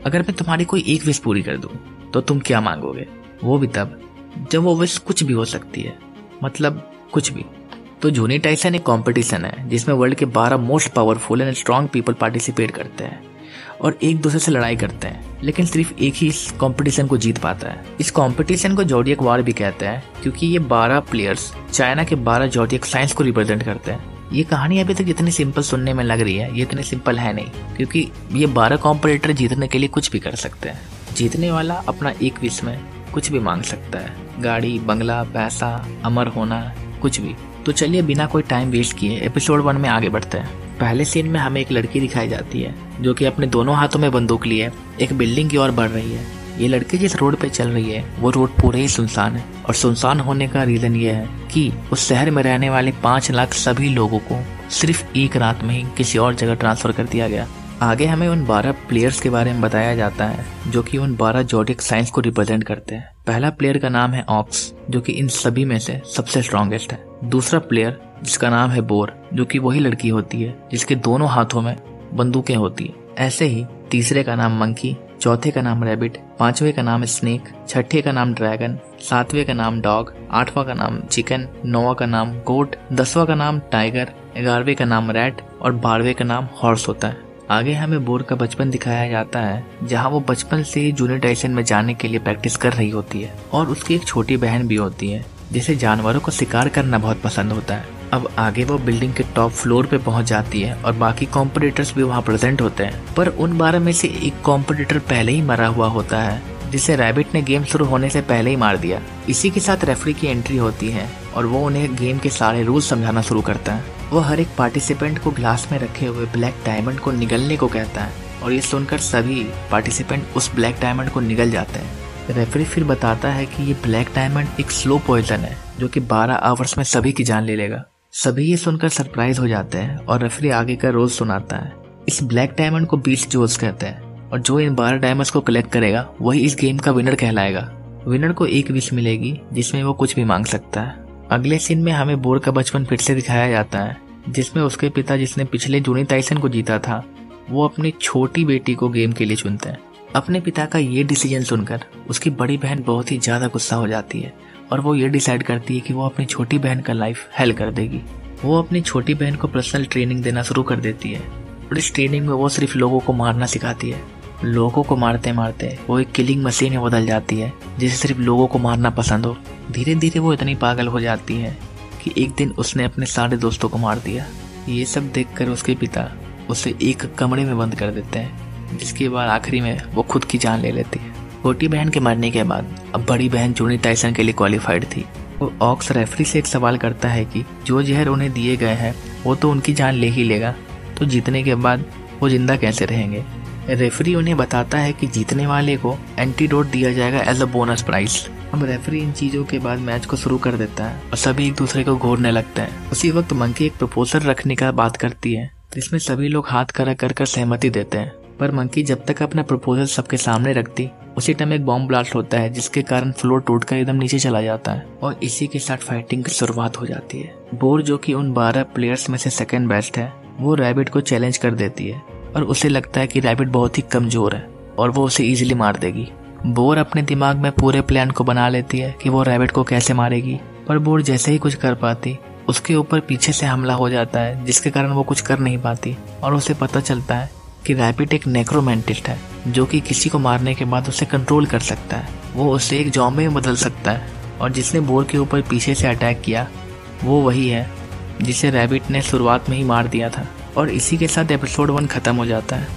अगर मैं तुम्हारी कोई एक विश पूरी कर दूं तो तुम क्या मांगोगे? वो भी तब जब वो विश कुछ भी हो सकती है, मतलब कुछ भी। तो जूनी टाइसन एक कंपटीशन है जिसमें वर्ल्ड के 12 most powerful and strong people participate करते हैं और एक दूसरे से लड़ाई करते हैं, लेकिन सिर्फ एक ही इस कंपटीशन को जीत पाता है। इस कंपटीशन को जोडियक वॉर भी कहते हैं क्योंकि ये 12 प्लेयर्स चाइना के 12 जोडियक साइंस को रिप्रेजेंट करते हैं। ये कहानी अभी तक जितनी सिंपल सुनने में लग रही है ये इतनी सिंपल है नहीं, क्योंकि ये 12 कॉम्पिटिटर जीतने के लिए कुछ भी कर सकते हैं। जीतने वाला अपना एक विश में कुछ भी मांग सकता है, गाड़ी, बंगला, पैसा, अमर होना, कुछ भी। तो चलिए बिना कोई टाइम वेस्ट किए एपिसोड 1 में आगे बढ़ते हैं। पहले सीन में हमें एक लड़की दिखाई जाती है जो कि अपने दोनों हाथों में बंदूक लिए एक बिल्डिंग की ओर बढ़ रही है। ये लड़की जिस रोड पे चल रही है वो रोड पूरे ही सुनसान है, और सुनसान होने का रीजन ये है कि उस शहर में रहने वाले 5 लाख सभी लोगों को सिर्फ एक रात में ही किसी और जगह ट्रांसफर कर दिया गया। आगे हमें उन 12 प्लेयर्स के बारे में बताया जाता है जो कि उन 12 जोडियक साइंस को रिप्रेजेंट करते हैं। पहला प्लेयर का नाम है ऑक्स, जो कि इन सभी में से सबसे स्ट्रॉन्गेस्ट है। दूसरा प्लेयर जिसका नाम है बोर, जो कि वही लड़की होती है जिसके दोनों हाथों में बंदूकें होती है। ऐसे ही तीसरे का नाम मंकी, चौथे का नाम रैबिट, पांचवे का नाम स्नेक, छठे का नाम ड्रैगन, सातवें का नाम डॉग, आठवां का नाम चिकन, नौवां का नाम गोट, 10वां का नाम टाइगर, 11वें का नाम रैट और 12वें का नाम हॉर्स होता है। आगे हमें बोर का बचपन दिखाया जाता है जहां वो बचपन से ही जूनियर टाइसन में जाने के लिए प्रैक्टिस कर रही होती है, और उसकी एक छोटी बहन भी होती है जिसे जानवरों को शिकार करना बहुत पसंद होता है। अब आगे वो बिल्डिंग के टॉप फ्लोर पे पहुंच जाती है और बाकी कॉम्पिटिटर्स भी वहां प्रेजेंट होते हैं, पर उन 12 में से एक कॉम्पिटिटर पहले ही मरा हुआ होता है जिसे रैबिट ने गेम शुरू होने से पहले ही मार दिया। इसी के साथ रेफरी की एंट्री होती है और वो उन्हें गेम के सारे रूल समझाना शुरू करता है। वो हर एक पार्टिसिपेंट को ग्लास में रखे हुए ब्लैक डायमंड को निगलने को कहता है, और ये सुनकर सभी पार्टिसिपेंट उस ब्लैक डायमंड को निगल जाते हैं। रेफरी फिर बताता है कि ये ब्लैक डायमंड एक स्लो पॉइजन है जो कि 12 आवर्स में सभी की जान ले लेगा। सभी ये सुनकर सरप्राइज हो जाते हैं और रेफरी आगे का रूल सुनाता है। इस ब्लैक डायमंड को 20 जोल्स कहते हैं, और जो इन 12 डायमंड्स को कलेक्ट करेगा वही इस गेम का विनर कहलाएगा। विनर को एक विश मिलेगी जिसमें वो कुछ भी मांग सकता है। अगले सीन में हमें बोर का बचपन फिर से दिखाया जाता है जिसमें उसके पिता, जिसने पिछले जूनियर टाइसन को जीता था, वो अपनी छोटी बेटी को गेम के लिए चुनते हैं। अपने पिता का ये डिसीजन सुनकर उसकी बड़ी बहन बहुत ही ज्यादा गुस्सा हो जाती है और वो ये डिसाइड करती है कि वो अपनी छोटी बहन का लाइफ हेल कर देगी। वो अपनी छोटी बहन को पर्सनल ट्रेनिंग देना शुरू कर देती है, और इस ट्रेनिंग में वो सिर्फ लोगों को मारना सिखाती है। लोगों को मारते मारते वो एक किलिंग मशीन में बदल जाती है जिसे सिर्फ लोगों को मारना पसंद हो। धीरे धीरे वो इतनी पागल हो जाती है कि एक दिन उसने अपने सारे दोस्तों को मार दिया। ये सब देखकर उसके पिता उसे एक कमरे में बंद कर देते हैं, जिसके बाद आखिरी में वो खुद की जान ले लेती है। छोटी बहन के मरने के बाद अब बड़ी बहन जूनियर टाइसन के लिए क्वालिफाइड थी। तो ऑक्स रेफरी से एक सवाल करता है कि जो जहर उन्हें दिए गए हैं वो तो उनकी जान ले ही लेगा, तो जीतने के बाद वो जिंदा कैसे रहेंगे? रेफरी उन्हें बताता है कि जीतने वाले को एंटीडोट दिया जाएगा एज अ बोनस प्राइज। अब रेफरी इन चीजों के बाद मैच को शुरू कर देता है और सभी एक दूसरे को घूरने लगते हैं। उसी वक्त मंकी एक प्रपोजल रखने का बात करती है जिसमें सभी लोग हाथ खड़ा कर सहमति देते हैं, पर मंकी जब तक अपना प्रपोजल सबके सामने रखती उसी टाइम एक बॉम्ब ब्लास्ट होता है जिसके कारण फ्लोर टूटकर एकदम नीचे चला जाता है, और इसी के साथ फाइटिंग की शुरुआत हो जाती है। बोर, जो कि उन 12 प्लेयर्स में से सेकंड बेस्ट है, वो रैबिट को चैलेंज कर देती है और उसे लगता है कि रैबिट बहुत ही कमजोर है और वो उसे इजीली मार देगी। बोर अपने दिमाग में पूरे प्लान को बना लेती है कि वो रैबिट को कैसे मारेगी, पर बोर जैसे ही कुछ कर पाती उसके ऊपर पीछे से हमला हो जाता है जिसके कारण वो कुछ कर नहीं पाती, और उसे पता चलता है कि रैबिट एक नेक्रोमेंटिस्ट है जो कि किसी को मारने के बाद उसे कंट्रोल कर सकता है। वो उसे एक ज़ॉम्बी में बदल सकता है, और जिसने बोर के ऊपर पीछे से अटैक किया वो वही है जिसे रैबिट ने शुरुआत में ही मार दिया था। और इसी के साथ एपिसोड 1 खत्म हो जाता है।